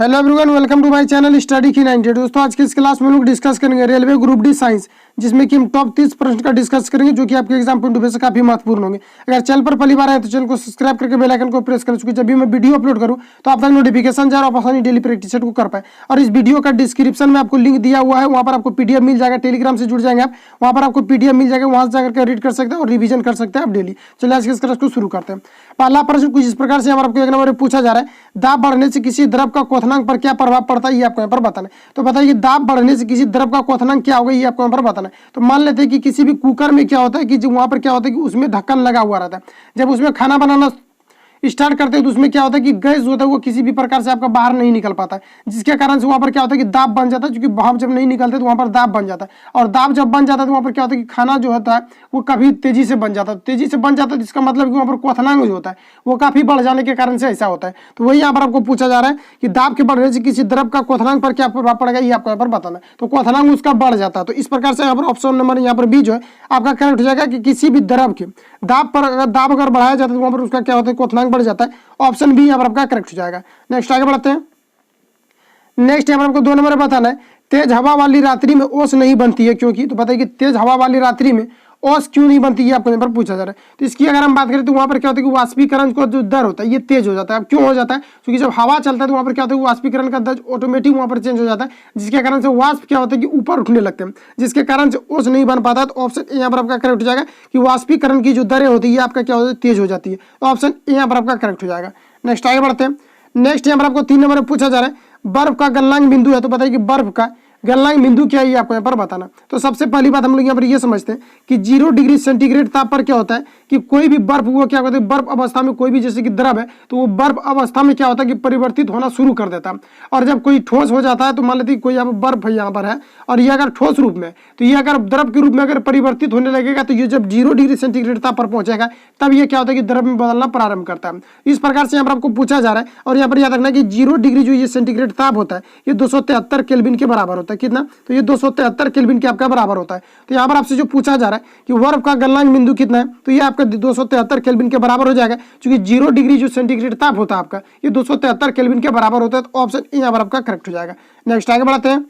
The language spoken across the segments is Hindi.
Hello everyone, welcome to my channel study की 98। दोस्तों आज की इस क्लास में हम लोग डिस्कस करेंगे रेलवे ग्रुप डी साइंस, जिसमें कि हम टॉप 30 प्रश्न का डिस्कस करेंगे जो कि आपके एग्जाम पॉइंट ऑफ व्यू से काफी महत्वपूर्ण होंगे। अगर चैनल पर पहली बार आए तो चैनल को सब्सक्राइब करके बेल आइकन को प्रेस कर, चूंकि जब भी मैं वीडियो अपलोड करूँ तो आप तक नोटिफिकेशन जाए और आप आसानी डेली प्रैक्टिस सेट को कर पाए। और इस वीडियो का डिस्क्रिप्शन में आपको लिंक दिया हुआ है, वहाँ पर आपको पीडीएफ मिल जाएगा। टेलीग्राम से जुड़ जाएंगे आप, वहाँ पर आपको पीडीएफ मिल जाएगा, वहाँ से जाकर रीड कर सकते हैं और रिवीजन कर सकते हैं आप डेली। चलिए आज के इस क्लास को शुरू करते हैं। पहला प्रश्न कुछ इस प्रकार से हमारे आपको एक नंबर में पूछा जा रहा है, दाब बढ़ने से किसी द्रव का क्वथनांक पर क्या प्रभाव पड़ता है, ये आपको यहाँ पर बताना है। तो बताइए दाब बढ़ने से किसी द्रव का क्वथनांक क्या होगा, ये आपको यहाँ पर बताना है। तो मान लेते हैं कि किसी भी कुकर में क्या होता है कि वहां पर क्या होता है कि उसमें ढक्कन लगा हुआ रहता है। जब उसमें खाना बनाना स्टार्ट करते हैं तो उसमें क्या होता है कि गैस जो होता है वो किसी भी प्रकार से आपका बाहर नहीं निकल पाता है, जिसके कारण से वहां पर क्या होता है कि दाब बन जाता है। क्योंकि भाप जब नहीं निकलते तो वहां पर दाब बन जाता है, और दाब जब बन जाता है तो वहां पर क्या होता है कि खाना जो होता है वो काफी तेजी से बन जाता है। तेजी से बन जाता है जिसका मतलब कि वहां पर क्वथनांक जो होता है वो काफी बढ़ जाने के कारण से ऐसा होता है। तो वही यहाँ पर आपको पूछा जा रहा है कि दाब के बढ़ने से किसी द्रव का क्वथनांक पर क्या प्रभाव पड़ेगा, ये आपको यहाँ पर बताना है। तो क्वथनांक उसका बढ़ जाता है। तो इस प्रकार से यहाँ पर ऑप्शन नंबर यहाँ पर बी जो है आपका करेक्ट हो जाएगा कि किसी भी द्रव के दाब अगर बढ़ाया जाता है तो वहां पर उसका क्या होता है क्वथनांक बढ़ जाता है। ऑप्शन बी यहाँ पर आपका करेक्ट हो जाएगा। नेक्स्ट आगे बढ़ते हैं। नेक्स्ट यहाँ पर आपको 2 नंबर बताना है, तेज हवा वाली रात्रि में ओस नहीं बनती है क्योंकि। तो बताइए कि तेज हवा वाली रात्रि में ओस क्यों नहीं बनती, ये आपको यहाँ पर पूछा जा रहा है। तो इसकी अगर हम बात करें तो वहां पर क्या होता है कि वाष्पीकरण का जो दर होता है ये तेज हो जाता है। अब क्यों हो जाता है, क्योंकि जब हवा चलता है तो वहां पर क्या होता है वाष्पीकरण का दर ऑटोमेटिक वहां पर चेंज हो जाता है, जिसके कारण से वाष्प क्या होता है कि ऊपर उठने लगते हैं, जिसके कारण से ओस नहीं बन पाता है। तो ऑप्शन यहाँ पर आपका करेक्ट हो जाएगा कि वाष्पीकरण की जो दरें होती है आपका क्या होता है तेज हो जाती है। तो ऑप्शन यहाँ पर आपका करेक्ट हो जाएगा। नेक्स्ट आगे बढ़ते हैं। नेक्स्ट यहाँ पर आपको 3 नंबर में पूछा जा रहा है, बर्फ का गलनांक बिंदु है। तो बताइए कि बर्फ का गलनांक बिंदु क्या है, ये आपको यहाँ पर बताना। तो सबसे पहली बात हम लोग यहाँ पर ये समझते हैं कि 0 डिग्री सेंटीग्रेड ताप पर क्या होता है कि कोई भी बर्फ वो क्या होता है बर्फ अवस्था में कोई भी जैसे कि द्रव है तो वो बर्फ अवस्था में क्या होता है कि परिवर्तित होना शुरू कर देता है। और जब कोई ठोस हो जाता है तो मान लेते हैं कोई यहाँ पर बर्फ यहाँ पर है और ये अगर ठोस रूप में तो ये अगर द्रव के रूप में अगर परिवर्तित होने लगेगा तो ये जब 0 डिग्री सेंटीग्रेड ताप पर पहुंचेगा तब ये क्या होता है कि द्रव में बदलना प्रारंभ करता है। इस प्रकार से यहाँ पर आपको पूछा जा रहा है। और यहाँ पर याद रखना कि 0 डिग्री जो ये सेंटीग्रेड ताप होता है ये 273 केल्विन के बराबर होता है। कितना, तो ये 273 केल्विन के आपका बराबर होता है। तो यहाँ पर आपसे जो पूछा जा रहा है कि बर्फ का गलनांक बिंदु कितना है, तो ये आपका 273 केल्विन के बराबर हो जाएगा। क्योंकि 0 डिग्री जो सेंटीग्रेड ताप होता है आपका ये 273 केल्विन के बराबर होता है। तो ऑप्शन यहाँ पर आपका करेक्ट हो जाएगा। नेक्स्ट आगे बढ़ते हैं।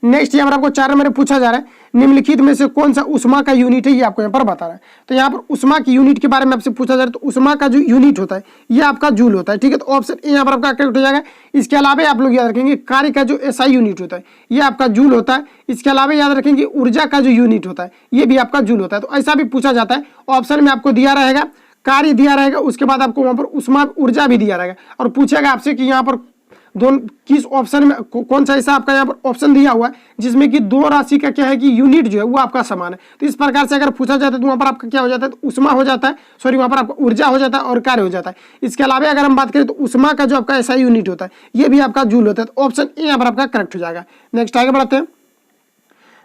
नेक्स्ट यहाँ पर आपको 4 नंबर में पूछा जा रहा है, निम्नलिखित में से कौन सा उष्मा का यूनिट है, ये आपको यहाँ पर बताना है। तो यहाँ पर उष्मा की यूनिट के बारे में आपसे पूछा जा रहा है। तो उष्मा का जो यूनिट होता है ये आपका जूल होता है। ठीक है, तो ऑप्शन यहाँ पर आपका करेक्ट हो जाएगा। इसके अलावा आप लोग याद रखेंगे कार्य का जो एसआई यूनिट होता है ये आपका जूल होता है। इसके अलावा याद रखेंगे ऊर्जा का जो यूनिट होता है ये भी आपका जूल होता है। तो ऐसा भी पूछा जाता है। ऑप्शन में आपको दिया रहेगा कार्य दिया रहेगा, उसके बाद आपको वहां पर उष्मा ऊर्जा भी दिया रहेगा और पूछेगा आपसे कि यहाँ पर दोनों किस ऑप्शन में कौन सा ऐसा आपका यहाँ पर ऑप्शन दिया हुआ है जिसमें कि 2 राशि का क्या है कि यूनिट जो है वो आपका समान है। तो इस प्रकार से अगर पूछा जाता है तो वहां पर आपका क्या हो जाता है, तो उष्मा हो जाता है, सॉरी वहां पर आपका ऊर्जा हो जाता है और कार्य हो जाता है। इसके अलावा अगर हम बात करें तो उष्मा का जो आपका ऐसा यूनिट होता है ये भी आपका जूल होता है। तो ऑप्शन यहाँ पर आपका करेक्ट हो जाएगा। नेक्स्ट आगे बढ़ते हैं।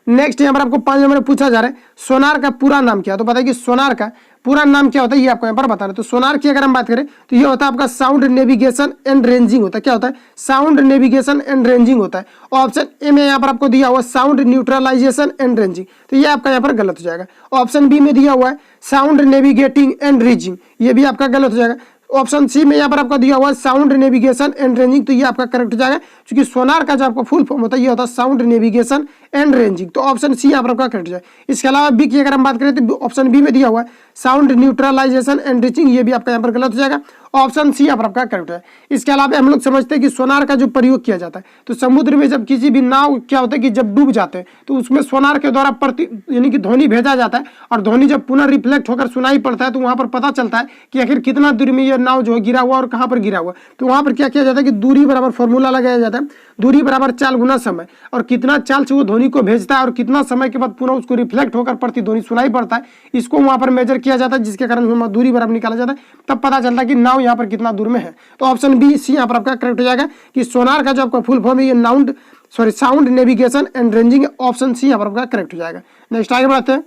नेक्स्ट यहाँ पर आपको 5 नंबर में पूछा जा रहा है, सोनार का पूरा नाम क्या है। तो बताइए कि सोनार का पूरा नाम क्या होता है, ये आपको यहाँ पर बताना है। तो सोनार की अगर हम बात करें तो ये होता है आपका साउंड नेविगेशन एंड रेंजिंग होता है। क्या होता है, साउंड नेविगेशन एंड रेंजिंग होता है। ऑप्शन ए में यहाँ पर आपको दिया हुआ साउंड न्यूट्रलाइजेशन एंड रेंजिंग, तो ये आपका यहाँ पर गलत हो जाएगा। ऑप्शन बी में दिया हुआ है साउंड नेविगेटिंग एंड रेंजिंग, ये भी आपका गलत हो जाएगा। ऑप्शन सी में यहाँ पर आपका दिया हुआ है साउंड नेविगेशन एंड रेंजिंग, तो ये आपका करेक्ट हो जाएगा। क्योंकि सोनार का जो आपका फुल फॉर्म होता है ये होता है साउंड नेविगेशन एंड रेंजिंग। तो ऑप्शन सी यहाँ पर आपका करेक्ट हो जाएगा। इसके अलावा बी की अगर हम बात करें तो ऑप्शन बी में दिया हुआ है साउंड न्यूट्रलाइजेशन एंड रेंजिंग, ये भी आपका यहाँ पर गलत हो जाएगा। ऑप्शन सी यहाँ पर आपका करेक्ट है। इसके अलावा हम लोग समझते हैं कि सोनार का जो प्रयोग किया जाता है तो समुद्र में जब किसी भी नाव क्या होता है कि जब डूब जाते हैं तो उसमें सोनार के द्वारा यानी कि ध्वनि भेजा जाता है और ध्वनि जब पुनः रिफ्लेक्ट होकर सुनाई पड़ता है तो वहां पर पता चलता है कि आखिर कितना दूरी में यह नाव जो है गिरा हुआ और कहाँ पर गिरा हुआ। तो वहां पर क्या किया जाता है कि दूरी बराबर फॉर्मूला लगाया जाता है, दूरी बराबर चाल गुना समय, और कितना चाल से वो ध्वनि को भेजता है और कितना समय के बाद पुनः उसको रिफ्लेक्ट होकर प्रतिध्वनि सुनाई पड़ता है, इसको वहां पर मेजर किया जाता है, जिसके कारण दूरी बराबर निकाला जाता है। तब पता चलता है कि नाव यहाँ पर कितना दूर में है। तो ऑप्शन बी सी यहाँ पर आपका करेक्ट हो जाएगा कि सोनार का जो आपका फुल फॉर्म है ये sound navigation and ranging, option C यहाँ पर आपका करेक्ट हो जाएगा। नेक्स्ट आगे बढ़ते हैं।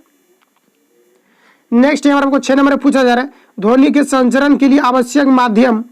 नेक्स्ट यहाँ पर आपको 6 नंबर में पूछा जा रहा है, ध्वनि के संचरण के लिए आवश्यक माध्यम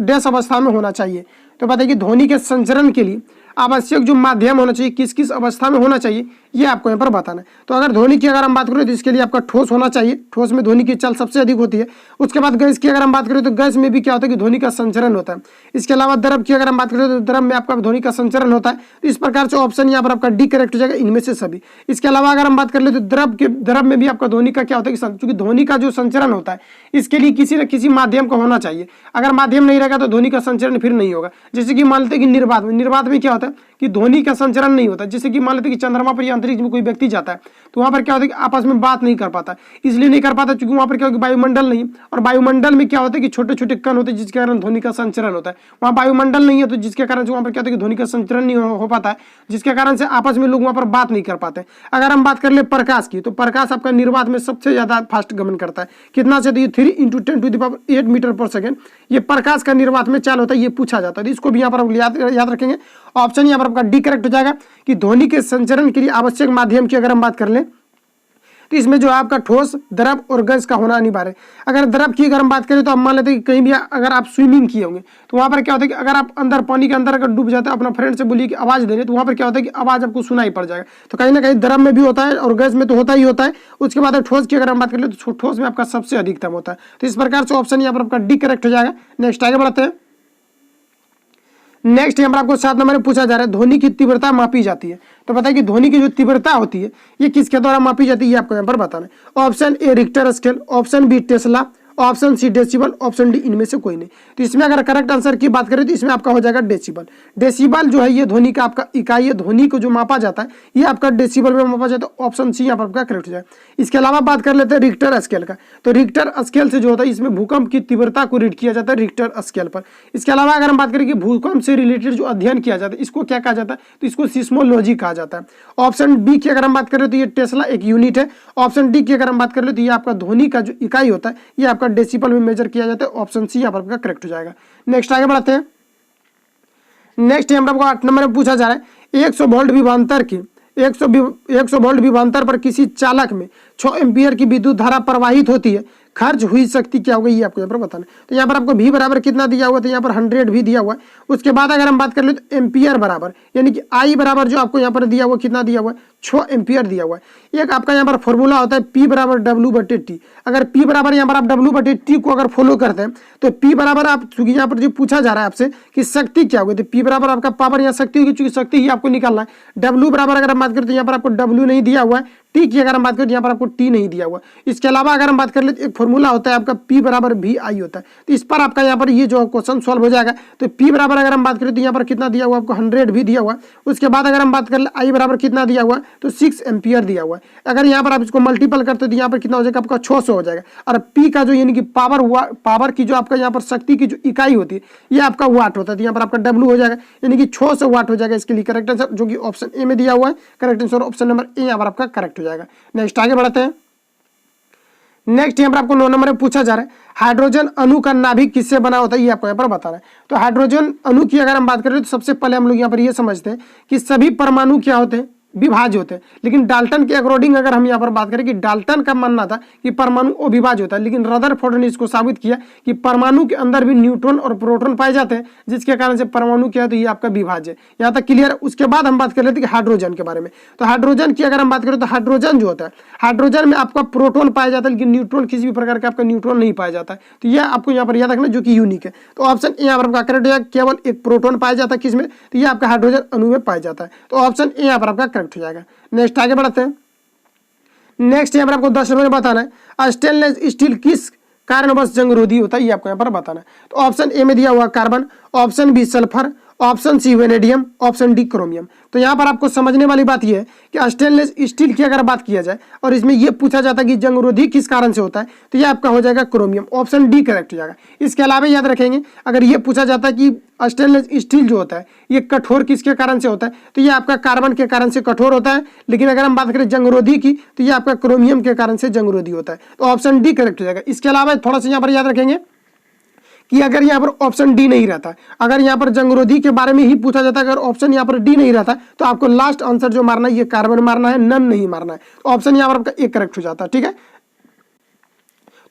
डैश अवस्था में होना चाहिए। तो बताइए कि ध्वनि के संचरण के लिए आवश्यक जो माध्यम होना चाहिए किस किस अवस्था में होना चाहिए ये आपको यहाँ पर बताना है। तो अगर ध्वनि की अगर हम बात करें तो इसके लिए आपका ठोस होना चाहिए, ठोस में ध्वनि की चल सबसे अधिक होती है। उसके बाद गैस की अगर हम बात करें तो गैस में भी क्या होता है कि ध्वनि का संचरण होता है। इसके अलावा द्रव की अगर हम बात करें तो द्रव में आपका ध्वनि का संचरण होता है। तो इस प्रकार से ऑप्शन यहाँ पर आपका डी करेक्ट हो जाएगा, इनमें से सभी। इसके अलावा अगर हम बात कर ले तो द्रव में भी आपका ध्वनि का क्या होता है कि चूंकि ध्वनि का जो संचरण होता है इसके लिए किसी न किसी माध्यम का होना चाहिए। अगर माध्यम नहीं रहेगा तो ध्वनि का संचरण फिर नहीं होगा। जैसे कि मान लेते हैं कि निर्वात में क्या होता है कि ध्वनि का संचरण नहीं होता। जैसे कि मान लेते हैं कि चंद्रमा पर या अंतरिक्ष में कोई व्यक्ति जाता है तो वहां पर क्या होता है कि आपस में बात नहीं कर पाता। इसलिए नहीं कर पाता क्योंकि वहां पर क्या होगा वायुमंडल नहीं, और वायुमंडल में क्या होता है कि छोटे छोटे कण होते हैं जिसके कारण ध्वनि का संचरण होता है। वहां वायुमंडल नहीं है तो जिसके कारण वहां पर क्या होता है कि ध्वनि का संचरण नहीं हो पाता है, जिसके कारण से आपस में लोग वहां पर बात नहीं कर पाते। अगर हम बात कर ले प्रकाश की तो प्रकाश आपका निर्वात में सबसे ज्यादा फास्ट गमन करता है। कितना से, तो ये 3 × 10⁸ मीटर पर सेकेंड ये प्रकाश का निर्वात में चाल होता है, ये पूछा जाता है। तो इसको भी यहाँ पर याद रखेंगे। ऑप्शन यहाँ पर आपका डी करेक्ट हो जाएगा कि ध्वनि के संचरण के लिए आवश्यक माध्यम की अगर हम बात कर लें तो इसमें जो है आपका ठोस, द्रव और गैस का होना अनिवार्य है। अगर द्रव की अगर हम बात करें तो हम मान लेते हैं कि कहीं भी अगर आप स्विमिंग किए होंगे तो वहां पर क्या होता है कि अगर आप अंदर पानी के अंदर अगर डूब जाते हैं, अपना फ्रेंड से बोलिए कि आवाज दे रहे तो वहां पर क्या होता है कि आवाज आपको सुनाई पड़ जाएगा। तो कहीं ना कहीं द्रव में भी होता है और गैस में तो होता ही होता है। उसके बाद ठोस की अगर हम बात करें तो ठोस में आपका सबसे अधिकतम होता है। तो इस प्रकार से ऑप्शन यहाँ पर आपका डी करेक्ट हो जाएगा। नेक्स्ट आगे बढ़ते हैं। नेक्स्ट यहाँ पर आपको 7 नंबर में पूछा जा रहा है ध्वनि की तीव्रता मापी जाती है। तो बताइए कि ध्वनि की जो तीव्रता होती है ये किसके द्वारा मापी जाती है, ये आपको यहाँ पर बताना है। Option A Richter scale, option B Tesla, option C decibel, option D इनमें से कोई नहीं। तो इसमें अगर करेक्ट आंसर की बात करें तो इसमें आपका हो जाएगा डेसिबल। डेसिबल जो है ये ध्वनि का आपका इकाई है, ध्वनि को जो मापा जाता है ये आपका डेसिबल में मापा जाता है। ऑप्शन सी यहाँ पर आपका करेक्ट हो जाएगा। इसके अलावा बात कर लेते हैं रिक्टर स्केल का। तो रिक्टर स्केल से जो होता है इसमें भूकंप की तीव्रता को रीड किया जाता है रिक्टर स्केल पर। इसके अलावा अगर हम बात करें कि भूकंप से रिलेटेड जो अध्ययन किया जाता है इसको क्या कहा जाता है, तो इसको सिस्मोलॉजी कहा जाता है। ऑप्शन बी की अगर हम बात करें तो ये टेस्ला एक यूनिट है। ऑप्शन डी की अगर हम बात करें तो ये आपका ध्वनि का जो इकाई होता है ये आपका डेसिबल में मेजर किया जाता है। ऑप्शन सी यहाँ पर आपका करेक्ट हो जाएगा। नेक्स्ट आगे बढ़ते हैं। नेक्स्ट यहाँ पर आपको 8 नंबर में पूछा जा रहा है 100 वोल्ट विभवांतर की 100 वोल्ट विभवांतर पर किसी चालक में 6 एम्पियर की विद्युत धारा प्रवाहित होती है, खर्च हुई शक्ति क्या होगी ये आपको यहाँ पर बताना है। तो यहाँ पर आपको V बराबर कितना दिया हुआ है, तो यहाँ पर 100 भी दिया हुआ है। उसके बाद अगर हम बात कर ले तो एम्पियर बराबर यानी कि I बराबर जो आपको यहाँ पर दिया हुआ कितना दिया हुआ है 6 एम्पियर दिया हुआ है। एक आपका यहाँ पर फॉर्मूला होता है P बराबर W/T। अगर P बराबर यहाँ पर आप W/T को अगर फॉलो करते हैं तो P बराबर आप, चूंकि यहाँ पर जो पूछा जा रहा है आपसे कि शक्ति क्या होगी, तो P बराबर आपका पावर या शक्ति होगी, चूंकि शक्ति ही आपको निकालना है। W बराबर अगर हम बात करें तो यहाँ पर आपको W नहीं दिया हुआ है, T की अगर हम बात करें तो यहाँ पर आपको T नहीं दिया हुआ। इसके अलावा अगर हम बात कर ले तो एक फॉर्मूला होता है आपका P बराबर VI होता है। तो इस पर आपका यहाँ पर ये जो क्वेश्चन सॉल्व हो जाएगा। तो P बराबर अगर हम बात करें तो यहाँ पर कितना दिया हुआ आपको 100 भी दिया हुआ। उसके बाद अगर हम बात कर ले I बराबर कितना दिया हुआ तो 6 एम्पियर दिया हुआ है। अगर यहाँ पर आप इसको मल्टीपल करते तो यहाँ पर कितना हो जाएगा आपका 600 हो जाएगा। और P का जो यानी कि पावर की जो आपका यहाँ पर शक्ति की जो इकाई होती है ये आपका वाट होता है। तो यहाँ पर आपका W हो जाएगा यानी कि 600 वाट हो जाएगा। इसके लिए करेक्ट आंसर जो कि ऑप्शन ए में दिया हुआ है, correct answer option number A यहाँ पर आपका करेक्ट हो जाएगा। नेक्स्ट आगे बढ़ते हैं। नेक्स्ट यहाँ पर आपको 9 नंबर में पूछा जा रहा है हाइड्रोजन अणु का नाभिक किससे बना होता है ये आपको यहाँ पर बताना है। तो हाइड्रोजन अणु की अगर हम बात करें तो सबसे पहले हम लोग यहाँ पर ये समझते हैं कि सभी परमाणु क्या होते हैं, विभाज्य होते हैं। लेकिन डाल्टन के अकॉर्डिंग अगर हम यहाँ पर बात करें कि डाल्टन का मानना था कि परमाणु अविभाज्य होता है, लेकिन रदरफोर्ड ने इसको साबित किया कि परमाणु के अंदर भी न्यूट्रॉन और प्रोटॉन पाए जाते हैं, जिसके कारण से परमाणु क्या है तो ये आपका विभाज्य है। यहाँ तक क्लियर। उसके बाद हम बात कर लेते हैं कि हाइड्रोजन के बारे में। तो हाइड्रोजन की अगर हम बात करें तो हाइड्रोजन जो होता है, हाइड्रोजन में आपका प्रोटॉन पाया जाता है लेकिन न्यूट्रॉन किसी भी प्रकार का आपका न्यूट्रॉन नहीं पाया जाता है। तो यह आपको यहाँ पर याद रखना जो कि यूनिक है। तो ऑप्शन ए यहाँ पर आपका करेक्ट है, केवल एक प्रोटॉन पाया जाता है किसमें, तो ये आपका हाइड्रोजन अणु में पाया जाता है। तो ऑप्शन ए यहाँ पर आपका करेक्ट हो जाएगा। नेक्स्ट आगे बढ़ते हैं। नेक्स्ट यहाँ पर आपको 10 नंबर में बताना है स्टेनलेस स्टील किस कारणवश जंगरोधी होता है ये आपको यहाँ पर बताना है। तो ऑप्शन ए में दिया हुआ carbon, option B sulphur, option C vanadium, option D chromium. तो यहाँ पर आपको समझने वाली बात यह है कि स्टेनलेस स्टील की अगर बात किया जाए और इसमें यह पूछा जाता है कि जंगरोधी किस कारण से होता है तो यह आपका हो जाएगा क्रोमियम। ऑप्शन डी करेक्ट हो जाएगा। इसके अलावा याद रखेंगे अगर यह पूछा जाता है कि स्टेनलेस स्टील जो होता है ये कठोर किसके कारण से होता है तो ये आपका कार्बन के कारण से कठोर होता है। लेकिन अगर हम बात करें जंगरोधी की तो ये आपका क्रोमियम के कारण से जंगरोधी होता है। तो ऑप्शन डी करेक्ट हो जाएगा। इसके अलावा थोड़ा सा यहाँ पर याद रखेंगे कि अगर यहाँ पर ऑप्शन डी नहीं रहता, अगर यहाँ पर जंगरोधी के बारे में ही पूछा जाता है, अगर ऑप्शन यहाँ पर डी नहीं रहता तो आपको लास्ट आंसर जो मारना है ये कार्बन मारना है, नन नहीं मारना है। तो ऑप्शन यहाँ पर आपका ए करेक्ट हो जाता है। ठीक है,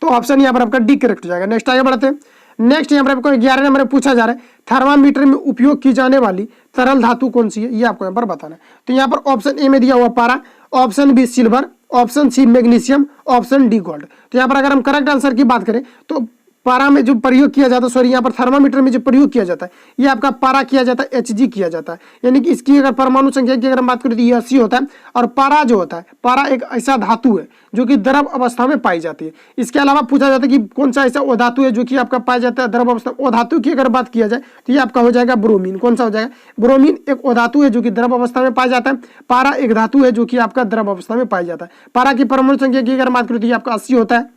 तो ऑप्शन यहाँ पर आपका डी करेक्ट हो जाएगा। नेक्स्ट आगे बढ़ते हैं। नेक्स्ट यहाँ पर आपको 11 नंबर में पूछा जा रहा है थर्मामीटर में उपयोग की जाने वाली तरल धातु कौन सी है, ये आपको यहाँ पर बताना है। तो यहाँ पर ऑप्शन ए में दिया हुआ पारा, option B silver, option C magnesium, option D gold. तो यहाँ पर अगर हम करेक्ट आंसर की बात करें तो पारा में जो प्रयोग किया जाता है, सॉरी यहाँ पर थर्मामीटर में जो प्रयोग किया जाता है ये आपका पारा किया जाता है, Hg किया जाता है। यानी कि इसकी अगर परमाणु संख्या की अगर हम बात करें तो ये 80 होता है। और पारा जो होता है, पारा एक ऐसा धातु है जो कि द्रव अवस्था में पाई जाती है। इसके अलावा पूछा जाता है कि कौन सा ऐसा वो धातु है जो कि आपका पाया जाता है द्रव अवस्था में। वो धातु की अगर बात किया जाए तो ये आपका हो जाएगा ब्रोमीन। कौन सा हो जाएगा? ब्रोमीन एक वो धातु है जो कि द्रव अवस्था में पाया जाता है। पारा एक धातु है जो कि आपका द्रव अवस्था में पाया जाता है। पारा की परमाणु संख्या की अगर बात करें तो ये आपका 80 होता है।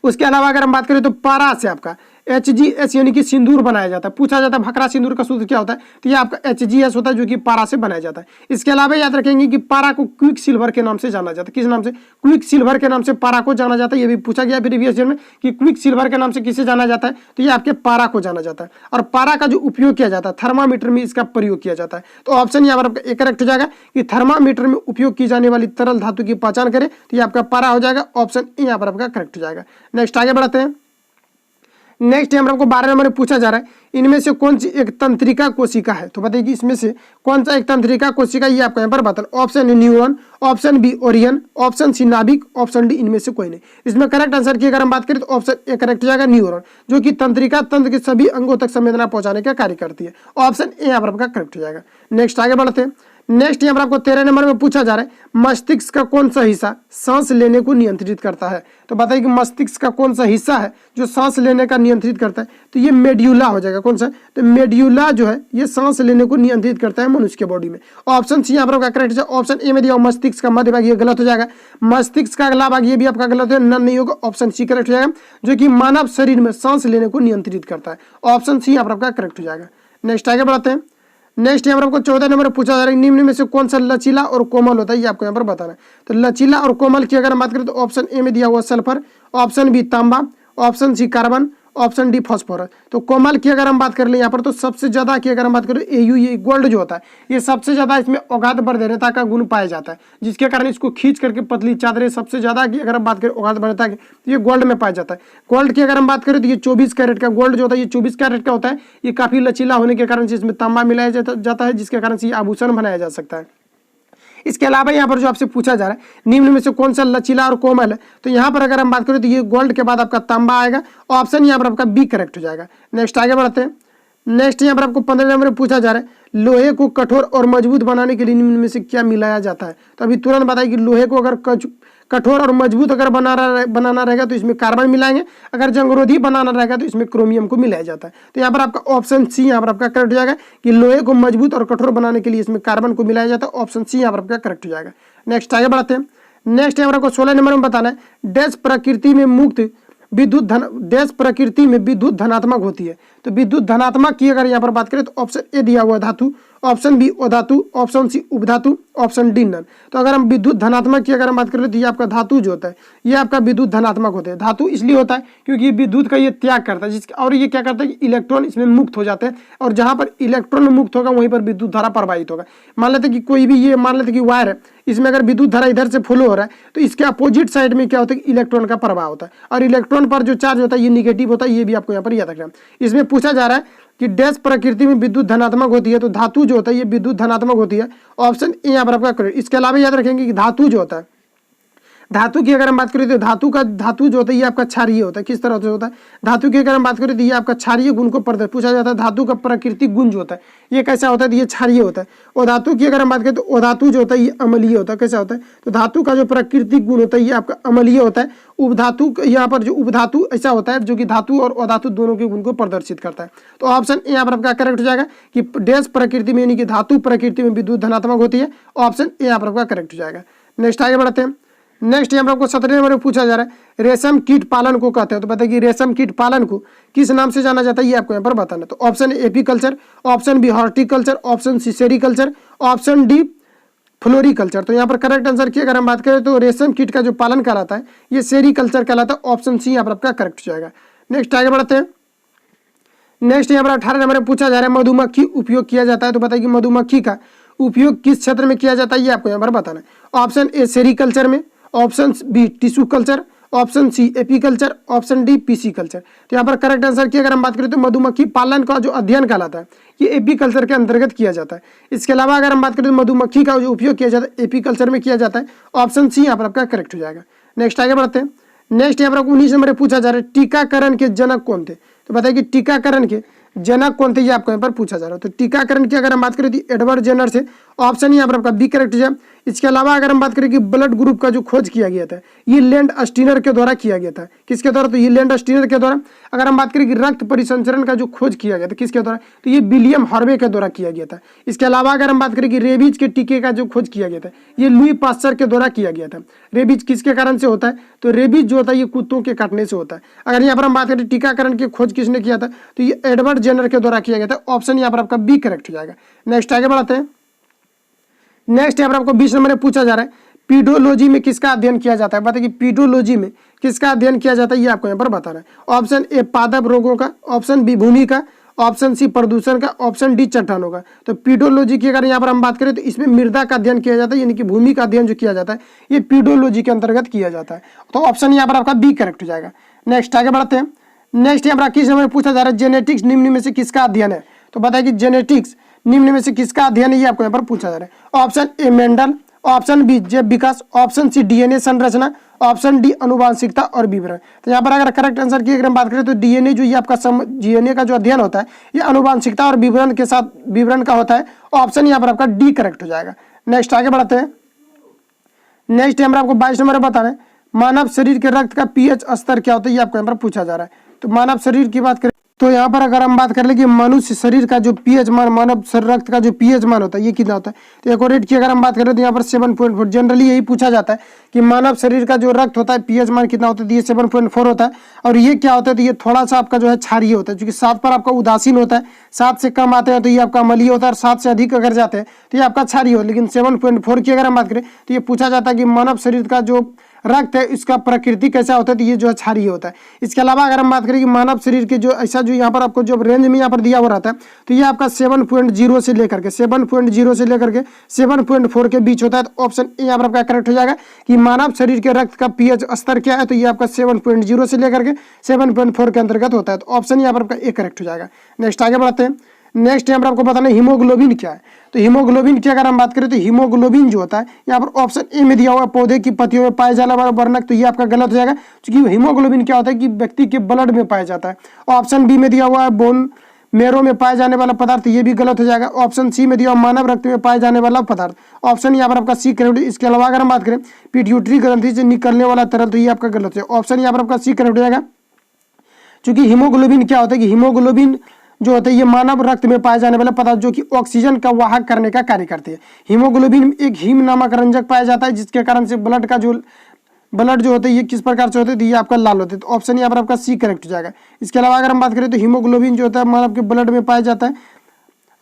उसके अलावा अगर हम बात करें तो पारा से आपका HgS यानी कि सिंदूर बनाया जाता है। पूछा जाता है भखरा सिंदूर का सूत्र क्या होता है, तो ये आपका HgS होता है जो कि पारा से बनाया जाता है। इसके अलावा याद रखेंगे कि पारा को क्विक सिल्वर के नाम से जाना जाता है। किस नाम से? क्विक सिल्वर के नाम से पारा को जाना जाता है। ये भी पूछा गया प्रीवियस ईयर में कि क्विक सिल्वर के नाम से किसे जाना जाता है, तो ये आपके पारा को जाना जाता है। और पारा का जो उपयोग किया जाता है थर्मामीटर में इसका प्रयोग किया जाता है। तो ऑप्शन यहाँ पर आपका एक करेक्ट हो जाएगा कि थर्मामीटर में उपयोग की जाने वाली तरल धातु की पहचान करें तो ये आपका पारा हो जाएगा। ऑप्शन ए यहाँ पर आपका करेक्ट हो जाएगा। नेक्स्ट आगे बढ़ते हैं। नेक्स्ट यहाँ पर आपको 12 नंबर में पूछा जा रहा है इनमें से कौन सी एक तंत्रिका कोशिका है। तो बताइए कि इसमें से कौन सा एक तंत्रिका कोशिका, ये आपको यहाँ पर बताना। Option A neuron, option B Orion, option C नाभिक, ऑप्शन डी इनमें से कोई नहीं। इसमें करेक्ट आंसर की अगर हम बात करें तो ऑप्शन ए करेक्ट हो जाएगा न्यूरॉन, जो कि तंत्रिका तंत्र के सभी अंगों तक संवेदना पहुंचाने का कार्य करती है। ऑप्शन ए यहाँ पर आपका करेक्ट हो जाएगा। नेक्स्ट आगे बढ़ते हैं। नेक्स्ट यहाँ पर आपको 13 नंबर में पूछा जा रहा है मस्तिष्क का कौन सा हिस्सा सांस लेने को नियंत्रित करता है। तो बताइए कि मस्तिष्क का कौन सा हिस्सा है जो सांस लेने का नियंत्रित करता है, तो ये मेड्यूला हो जाएगा। कौन सा? तो मेड्यूला जो है ये सांस लेने को नियंत्रित करता है मनुष्य के बॉडी में। ऑप्शन सी यहाँ पर आपका करेक्ट है। ऑप्शन ए में दिया मस्तिष्क का मध्य भाग, ये गलत हो जाएगा। मस्तिष्क का अगला भाग ये भी आपका गलत है, नन नहीं होगा। ऑप्शन सी करेक्ट हो जाएगा, जो कि मानव शरीर में सांस लेने को नियंत्रित करता है। ऑप्शन सी यहाँ पर आपका करेक्ट हो जाएगा। नेक्स्ट आगे बढ़ते हैं। नेक्स्ट यहाँ पर आपको 14 नंबर पूछा जा रहा है निम्न में से कौन सा लचीला और कोमल होता है, ये आपको यहाँ पर बताना है। तो लचीला और कोमल की अगर हम बात करें तो ऑप्शन ए में दिया हुआ सल्फर, ऑप्शन बी तांबा, option C carbon, option D phosphorus. तो कोमल की अगर हम बात कर ले यहाँ पर तो सबसे ज्यादा की अगर हम बात करें एयू, ये गोल्ड जो होता है ये सबसे ज्यादा इसमें औगात वर्धनता का गुण पाया जाता है, जिसके कारण इसको खींच करके पतली चादरें सबसे ज्यादा की अगर हम बात करें औगात वर्धनता की तो ये गोल्ड में पाया जाता है। गोल्ड की अगर हम बात करें तो ये 24 कैरेट का गोल्ड जो होता है ये 24 कैरेट का होता है। ये काफी लचीला होने के कारण से इसमें तांबा मिलाया जाता है, जिसके कारण से ये आभूषण बनाया जा सकता है। इसके अलावा यहाँ पर जो आपसे पूछा जा रहा है निम्न में से कौन सा लचीला और कोमल है, तो यहाँ पर अगर हम बात करें तो ये गोल्ड के बाद आपका तांबा आएगा। ऑप्शन यहाँ पर आपका बी करेक्ट हो जाएगा। नेक्स्ट आगे बढ़ते हैं। नेक्स्ट यहाँ पर आपको 15 नंबर में पूछा जा रहा है लोहे को कठोर और मजबूत बनाने के लिए निम्न में से क्या मिलाया जाता है। तो अभी तुरंत बताइए कि लोहे को अगर कठोर और मजबूत अगर बनाना रहेगा तो इसमें कार्बन मिलाएंगे, अगर जंगरोधी बनाना रहेगा तो इसमें क्रोमियम को मिलाया जाता है। तो यहाँ पर आपका ऑप्शन सी यहाँ पर आपका करेक्ट हो जाएगा कि लोहे को मजबूत और कठोर बनाने के लिए इसमें कार्बन को मिलाया जाता है। ऑप्शन सी यहाँ पर आपका करेक्ट हो जाएगा। नेक्स्ट आगे बढ़ते हैं। नेक्स्ट यहाँ पर आपको 16 नंबर में बताना है डैश प्रकृति में मुक्त विद्युत धन डैश प्रकृति में विद्युत धनात्मक होती है। तो विद्युत धनात्मक की अगर यहाँ पर बात करें तो ऑप्शन ए दिया हुआ धातु, ऑप्शन बी अधातु, ऑप्शन सी उपधातु, ऑप्शन डी नन। तो अगर हम विद्युत धनात्मक की अगर हम बात करें तो ये आपका धातु जो होता है ये आपका विद्युत धनात्मक होता है। धातु इसलिए होता है क्योंकि विद्युत का ये त्याग करता है, जिसके और ये क्या करता है कि इलेक्ट्रॉन इसमें मुक्त हो जाते हैं, और जहां पर इलेक्ट्रॉन मुक्त होगा वहीं पर विद्युत धारा प्रवाहित होगा। मान लेते कि कोई भी ये मान लेते कि वायर है, इसमें अगर विद्युत धारा इधर से फ्लो हो रहा है तो इसके अपोजिट साइड में क्या होता है कि इलेक्ट्रॉन का प्रभाव होता है, और इलेक्ट्रॉन पर जो चार्ज होता है ये निगेटिव होता है। ये भी आपको यहाँ पर याद रखना। इसमें पूछा जा रहा है कि डैश प्रकृति में विद्युत धनात्मक होती है, तो धातु जो होता है ये विद्युत धनात्मक होती है। ऑप्शन ए यहाँ पर आपका करेक्ट। इसके अलावा याद रखेंगे कि धातु जो होता है, धातु की अगर हम बात करें तो धातु जो होता है ये आपका क्षारीय होता है। किस तरह से होता है? धातु की अगर हम बात करें तो ये आपका क्षारीय गुण को पूछा जाता है। धातु का प्राकृतिक गुण जो होता है ये कैसा होता है? तो ये क्षारीय होता है। और धातु की अगर हम बात करें तो धातु जो होता है ये अम्लीय होता है। कैसा होता है? तो धातु का जो प्राकृतिक गुण होता है ये आपका अम्लीय होता है। उपधातु यहाँ पर जो उपधातु ऐसा होता है जो कि धातु और अधातु दोनों के गुण को प्रदर्शित करता है। तो ऑप्शन ए यहाँ पर आपका करेक्ट हो जाएगा कि डैश प्रकृति में यानी कि धातु प्रकृति में विद्युत धनात्मक होती है। ऑप्शन ए यहाँ पर आपका करेक्ट हो जाएगा। नेक्स्ट आगे बढ़ते हैं। नेक्स्ट यहाँ पर आपको 17 नंबर में पूछा जा रहा है रेशम कीट पालन को कहते हैं। तो बताइए रेशम कीट पालन को किस नाम से जाना जाता है, ये आपको यहाँ पर बताना है। तो option A apiculture, option B horticulture, option C sericulture, option D floriculture. तो यहाँ पर करेक्ट आंसर की अगर हम बात करें तो रेशम कीट का जो पालन कहलाता है ये सेरीकल्चर कहलाता है। ऑप्शन सी यहाँ पर आपका करेक्ट हो जाएगा। नेक्स्ट आगे बढ़ते हैं। नेक्स्ट यहाँ पर 18 नंबर में पूछा जा रहा है मधुमक्खी उपयोग किया जाता है। तो बताइए मधुमक्खी का उपयोग किस क्षेत्र में किया जाता है, ये आपको यहाँ पर बताना है। ऑप्शन ए सेरीकल्चर में, option B tissue culture, option C apiculture, option D pisciculture. तो यहाँ पर करेक्ट आंसर की अगर हम बात करें तो मधुमक्खी पालन का जो अध्ययन कहलाता है ये एपीकल्चर के अंतर्गत किया जाता है। इसके अलावा अगर हम बात करें तो मधुमक्खी का जो उपयोग किया जाता है एपीकल्चर में किया जाता है। ऑप्शन सी यहाँ पर आपका करेक्ट हो जाएगा। नेक्स्ट आगे बढ़ते हैं। नेक्स्ट यहाँ पर आपको 19 नंबर पूछा जा रहा है टीकाकरण के जनक कौन थे। तो बताइए कि टीकाकरण के जनक कौन थे, ये आपको यहाँ पर पूछा जा रहा है। तो टीकाकरण की अगर हम बात करें तो एडवर्ड जेनर से, ऑप्शन यहाँ पर आपका बी करेक्ट हो जाए। इसके अलावा अगर हम बात करें कि ब्लड ग्रुप का जो खोज किया गया था ये लैंड स्टीनर के द्वारा किया गया था। किसके द्वारा? तो ये लैंड स्टीनर के द्वारा। अगर हम बात करें कि रक्त परिसंचरण का जो खोज किया गया था किसके द्वारा? तो ये विलियम हार्वे के द्वारा किया गया था। इसके अलावा अगर हम बात करें कि रेबीज के टीके का जो खोज किया गया था ये लुई पास्चर के द्वारा किया गया था। रेबीज किसके कारण से होता है? तो रेबीज जो होता है ये कुत्तों के काटने से होता है। अगर यहाँ पर हम बात करें टीकाकरण की खोज किसने किया था तो ये एडवर्ड जेनर के द्वारा किया गया था। ऑप्शन यहाँ पर आपका बी करेक्ट हो जाएगा। नेक्स्ट आगे बढ़ाते हैं। नेक्स्ट यहाँ पर आपको 20 नंबर में पूछा जा रहा है पीडोलॉजी में किसका अध्ययन किया जाता है। बताइए कि पीडोलॉजी में किसका अध्ययन किया जाता है ये आपको यहाँ पर बताना है। ऑप्शन ए पादप रोगों का, ऑप्शन बी भूमि का, ऑप्शन सी प्रदूषण का, ऑप्शन डी चट्टानों का। तो पीडोलॉजी की अगर यहाँ पर हम बात करें तो इसमें मृदा का अध्ययन किया जाता है, यानी कि भूमि का अध्ययन जो किया जाता है ये पीडोलॉजी के अंतर्गत किया जाता है। तो ऑप्शन यहाँ पर आपका बी करेक्ट हो जाएगा। नेक्स्ट आगे बढ़ते हैं। नेक्स्ट यहाँ पर 21 नंबर में पूछा जा रहा है जेनेटिक्स निम्न में से किसका अध्ययन है। तो बताइए कि जेनेटिक्स निम्न में से किसका अध्ययन है ये आपको यहाँ पर पूछा जा रहा है। Option A Mendel, option B जैव विकास, ऑप्शन सी डीएनए संरचना, ऑप्शन डी अनुवांशिकता और विवरण। तो यहाँ पर अगर करेक्ट आंसर की अगर हम बात करें तो डीएनए जो ये आपका डीएनए का जो अध्ययन होता है ये अनुवांशिकता और विवरण के साथ विवरण का होता है। ऑप्शन यहाँ पर आपका डी करेक्ट हो जाएगा। नेक्स्ट आगे बढ़ते हैं। नेक्स्ट यहाँ पर आपको 22 नंबर बताना है मानव शरीर के रक्त का पीएच स्तर क्या होता है ये आपको यहाँ पर पूछा जा रहा है। तो मानव शरीर की बात करें तो यहाँ पर अगर हम बात कर ले कि मनुष्य शरीर का जो पीएच मान, मानव रक्त का जो पीएच मान होता है ये कितना होता है। तो एक्यूरेट की अगर हम बात करें तो यहाँ पर 7.4। जनरली यही पूछा जाता है कि मानव शरीर का जो रक्त होता है पीएच मान कितना होता है, तो ये 7.4 होता है। और ये क्या होता है तो ये थोड़ा सा आपका जो है क्षारीय होता है, क्योंकि 7 पर आपका उदासीन होता है, 7 से कम आते हैं तो ये आपका अम्लीय होता है, और 7 से अधिक अगर जाते हैं तो ये आपका क्षारीय होता है। लेकिन 7.4 की अगर हम बात करें तो ये पूछा जाता है कि मानव शरीर का जो रक्त है इसका प्रकृति कैसा होता है, तो ये जो है क्षारीय होता है। इसके अलावा अगर हम बात करें कि मानव शरीर के जो ऐसा जो यहाँ पर आपको जो रेंज में यहाँ पर दिया हुआ रहता है तो ये आपका 7.0 से लेकर के 7.4 के बीच होता है। तो ऑप्शन ए यहाँ पर आपका करेक्ट हो जाएगा कि मानव शरीर के रक्त का पीएच स्तर क्या है, तो ये आपका 7.0 से लेकर के 7.4 के अंतर्गत होता है। तो ऑप्शन यहाँ पर आपका ए करेक्ट हो जाएगा। नेक्स्ट आगे बढ़ते हैं। नेक्स्ट यहाँ पर आपको बताना है हीमोग्लोबिन क्या है। तो हीमोग्लोबिन की अगर हम बात करें तो हीमोग्लोबिन जो होता है यहाँ पर ऑप्शन ए में दिया हुआ पौधे की पत्तियों में पाए जाने वाला वर्णक, तो ये आपका गलत हो जाएगा, क्योंकि हीमोग्लोबिन क्या होता है कि व्यक्ति के ब्लड में पाया जाता है। ऑप्शन बी में दिया हुआ है बोन मेरो में पाए जाने वाला पदार्थ, ये भी गलत हो जाएगा। ऑप्शन सी में दिया हुआ मानव रक्त में पाए जाने वाला पदार्थ, ऑप्शन यहाँ पर आपका सी करेक्ट। इसके अलावा अगर हम बात करें पिट्यूटरी ग्रंथि से निकलने वाला तरल, तो ये आपका गलत है। ऑप्शन यहाँ पर आपका सी करेक्ट हो जाएगा, क्योंकि हीमोग्लोबिन क्या होता है कि हीमोग्लोबिन जो होता है ये मानव रक्त में पाए जाने वाला पदार्थ जो कि ऑक्सीजन का वाहक करने का कार्य करते हैं। हीमोग्लोबिन में एक हीम नामक रंजक पाया जाता है जिसके कारण से ब्लड जो होता है ये किस प्रकार से होते हैं, तो ये आपका लाल होते हैं। तो ऑप्शन यहाँ पर आपका सी करेक्ट हो जाएगा। इसके अलावा अगर हम बात करें तो हीमोग्लोबिन जो होता है मानव के ब्लड में पाया जाता है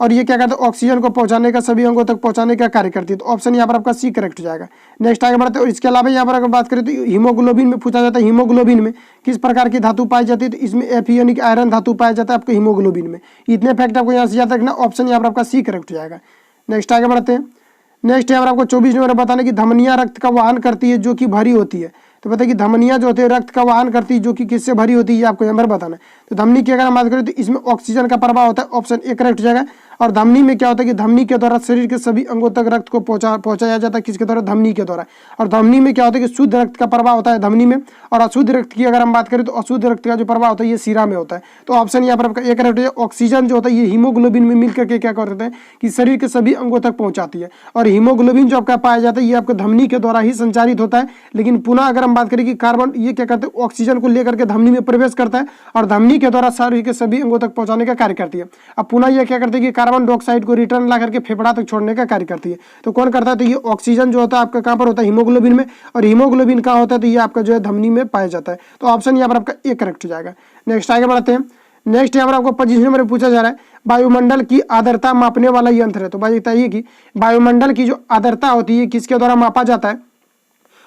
और ये क्या करता है ऑक्सीजन को पहुंचाने का, सभी अंगों तक पहुंचाने का कार्य करती है। तो ऑप्शन यहाँ पर आपका सी करेक्ट हो जाएगा। नेक्स्ट आगे बढ़ते हैं। और इसके अलावा यहाँ पर अगर बात करें तो हीमोग्लोबिन में पूछा जाता है हीमोग्लोबिन में किस प्रकार की धातु पाई जाती है, तो इसमें Fe यानी कि आयरन धातु पाया जाता है आपको हीमोग्लोबिन में। इतने फैक्ट आपको यहाँ से याद रखना। ऑप्शन यहाँ पर आपका सी करेक्ट हो जाएगा। नेक्स्ट आगे बढ़ते हैं। नेक्स्ट यहाँ पर आपको 24 नंबर बताना कि धमनियाँ रक्त का वाहन करती है जो कि भरी होती है। तो बताइए कि धमनियाँ जो होती है रक्त का वाहन करती है जो कि किससे भरी होती है, ये आपको यहाँ पर बताना है। तो धमनी की अगर हम बात करें तो इसमें ऑक्सीजन का प्रभाव होता है। ऑप्शन ए करेक्ट हो जाएगा। और धमनी में क्या होता है कि धमनी के द्वारा शरीर के सभी अंगों तक रक्त को पहुंचाया जाता है। किसके द्वारा? धमनी के द्वारा। और धमनी में क्या होता है कि शुद्ध रक्त का प्रवाह होता है धमनी में, और अशुद्ध रक्त की अगर हम बात करें तो अशुद्ध रक्त का जो प्रवाह होता है ये शिरा में होता है। तो ऑप्शन यहाँ पर आपका ए करेक्ट हो जाएगा। ऑक्सीजन जो होता है ये हीमोग्लोबिन में मिल करके क्या करते हैं कि शरीर के सभी अंगों तक पहुंचाती है। और हीमोग्लोबिन जो आपका पाया जाता है ये आपको धमनी के द्वारा ही संचारित होता है। लेकिन पुनः अगर हम बात करें कि कार्बन ये क्या करते हैं ऑक्सीजन को लेकर के धमनी में प्रवेश करता है और धमनी के द्वारा शरीर के सभी अंगों तक पहुंचाने का कार्य करती है। अब पुनः ये क्या करती है कि कार्बन डाइऑक्साइड को रिटर्न ला करके फेफड़ा तक छोड़ने का कार्य करती है। तो कौन करता है? तो ये ऑक्सीजन जो होता है आपका कहाँ पर होता है? हीमोग्लोबिन में। और हीमोग्लोबिन कहाँ होता है? तो ये आपका जो है धमनी में पाया जाता है। तो ऑप्शन यहाँ पर आपका ए करेक्ट हो जाएगा। नेक्स्ट आगे बढ़ते हैं। नेक्स्ट यहाँ पर आपको 25 नंबर में पूछा जा रहा है वायुमंडल की आर्द्रता मापने वाला यंत्र है। तो भाई बताइए कि वायुमंडल की जो आर्द्रता होती है किसके द्वारा मापा जाता है।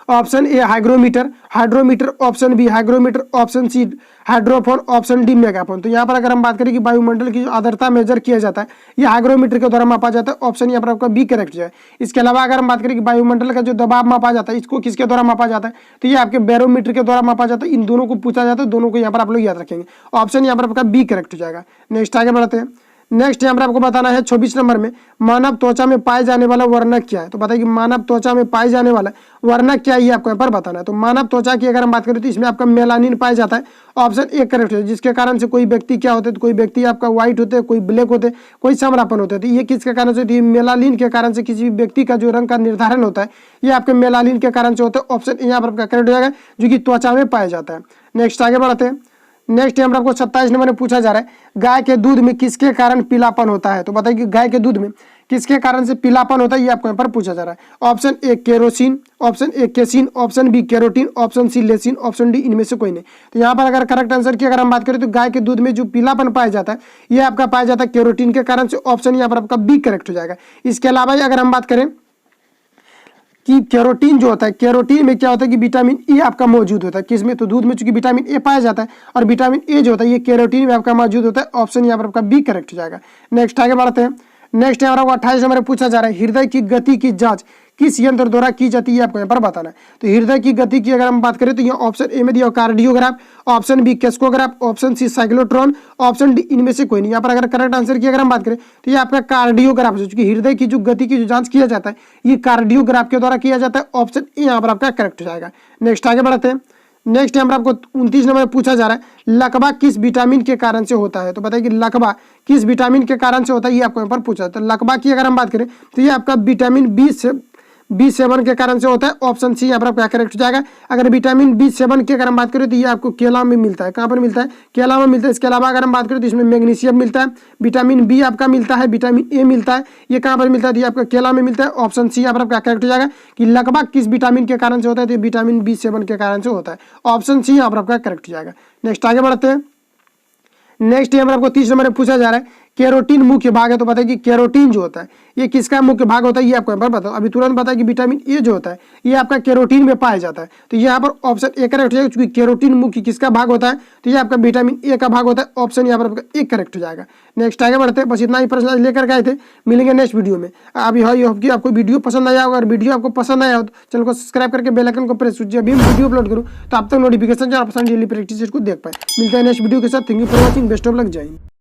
Option A hygrometer, hydrometer, option B hygrometer, option C hydrophone, option D megaphone. तो यहाँ पर अगर हम बात करें कि वायुमंडल की आर्द्रता मेजर किया जाता है, ये हाइग्रोमीटर के द्वारा मापा जाता है। ऑप्शन यहाँ पर आपका बी करेक्ट है। इसके अलावा अगर हम बात करें कि वायुमंडल का जो दबाव मापा जाता है, इसको किसके द्वारा मापा जाता है, तो ये आपके बैरोमीटर के द्वारा मापा जाता है। इन दोनों को पूछा जाता है, दोनों को यहाँ पर आप लोग याद रखेंगे। ऑप्शन यहाँ पर आपका बी करेक्ट हो जाएगा। नेक्स्ट आगे बढ़ते हैं। नेक्स्ट यहाँ पर आपको बताना है 24 नंबर में, मानव त्वचा में पाए जाने वाला वर्णक क्या है। तो बताइए कि मानव त्वचा में पाए जाने वाला वर्णक क्या है, ये आपको यहाँ पर बताना है। तो मानव त्वचा की अगर हम बात करें तो इसमें आपका मेलानिन पाया जाता है। ऑप्शन ए करेक्ट है, जिसके कारण से कोई व्यक्ति क्या होते हैं, तो कोई व्यक्ति आपका व्हाइट होते हैं, कोई ब्लैक होते हैं, कोई समरापन होते हैं। तो ये किसके कारण से, तो मेलानिन के कारण से किसी भी व्यक्ति का जो रंग का निर्धारण होता है, ये आपके मेलानिन के कारण से होता है। ऑप्शन यहाँ पर आपका करेक्ट हो जाएगा, जो कि त्वचा में पाया जाता है। नेक्स्ट आगे बढ़ते हैं। नेक्स्ट यहाँ पर आपको 27 नंबर में पूछा जा रहा है, गाय के दूध में किसके कारण पीलापन होता है। तो बताइए कि गाय के दूध में किसके कारण से पीलापन होता है, ये आपको यहाँ पर पूछा जा रहा है। Option A kerosene, option A casein, option B carotene, option C lecithin, option D इनमें से कोई नहीं। तो यहाँ पर अगर करेक्ट आंसर की अगर हम बात करें तो गाय के दूध में जो पीलापन पाया जाता है, ये आपका पाया जाता है केरोटिन के कारण से। ऑप्शन यहाँ पर आपका बी करेक्ट हो जाएगा। इसके अलावा अगर हम बात करें कि कैरोटीन जो होता है, कैरोटीन में क्या होता है कि विटामिन ए आपका मौजूद होता है। किसमें, तो दूध में चूंकि विटामिन ए पाया जाता है और विटामिन ए जो होता है ये कैरोटीन में आपका मौजूद होता है। ऑप्शन यहाँ पर आपका बी करेक्ट हो जाएगा। नेक्स्ट आगे बढ़ते हैं। नेक्स्ट यहाँ पर 28 नंबर में पूछा जा रहा है, हृदय की गति की जांच किस यंत्र द्वारा की जाती है, आपको यहाँ पर बताना है। तो हृदय की गति की अगर हम बात करें तो ये ऑप्शन ए में दिया cardiograph, option B crescograph, option C cyclotron, option D इनमें से कोई नहीं। यहाँ पर अगर करेक्ट आंसर की अगर हम बात करें तो ये आपका कार्डियोग्राफ है, क्योंकि हृदय की जो गति की जो जांच किया जाता है ये कार्डियोग्राफ के द्वारा किया जाता है। ऑप्शन ए यहाँ पर आपका करेक्ट हो जाएगा। नेक्स्ट आगे बढ़ते हैं। नेक्स्ट यहाँ पर आपको 29 नंबर में पूछा जा रहा है, लकवा किस विटामिन के कारण से होता है। तो बताइए कि लकवा किस विटामिन के कारण से होता है, ये आपको यहाँ पर पूछा है। तो लकवा की अगर हम बात करें तो ये आपका विटामिन B7 के कारण से होता है। ऑप्शन सी यहाँ पर आपका करेक्ट हो जाएगा। अगर विटामिन B7 की अगर हम बात करें तो ये आपको केला में मिलता है। कहाँ पर मिलता है, केला में मिलता है। इसके अलावा अगर हम बात करें तो इसमें मैग्नीशियम मिलता है, विटामिन बी आपका मिलता है, विटामिन ए मिलता है। ये कहाँ पर मिलता है, तो ये आपका केला में मिलता है। ऑप्शन सी यहाँ पर आपका करेक्ट हो जाएगा कि लकवा किस विटामिन के कारण से होता है, तो ये विटामिन B7 के कारण से होता है। ऑप्शन सी यहाँ पर आपका करेक्ट हो जाएगा। नेक्स्ट आगे बढ़ते हैं। नेक्स्ट यहाँ पर आपको 30 नंबर में पूछा जा रहा है, कैरोटीन मुख्य भाग है। तो बताइए कि कैरोटीन जो होता है ये किसका मुख्य भाग होता है, ये आपको यहाँ पर बताओ। अभी तुरंत बताया कि विटामिन ए जो होता है ये आपका कैरोटीन में पाया जाता है। तो यहाँ पर ऑप्शन ए करेक्ट हो जाएगा, क्योंकि कैरोटीन मुख्य किसका भाग होता है, तो ये आपका विटामिन ए का भाग होता है। ऑप्शन यहाँ पर आपका ए करेक्ट हो जाएगा। नेक्स्ट आगे बढ़ते हैं। बस इतना ही प्रश्न लेकर गए थे, मिलेंगे नेक्स्ट वीडियो में। अभी होप कि आपको वीडियो पसंद आया होगा। और वीडियो आपको पसंद आया हो तो चैनल को सब्सक्राइब करके बेल आइकन को प्रेस कीजिए। अभी हम वीडियो अपलोड करूँ तो आप तक नोटिफिकेशन जो आप डेली प्रैक्टिस को देख पाए। मिलता है नेक्स्ट वीडियो के साथ। Thank you for watching. Best of luck. जय हिंद।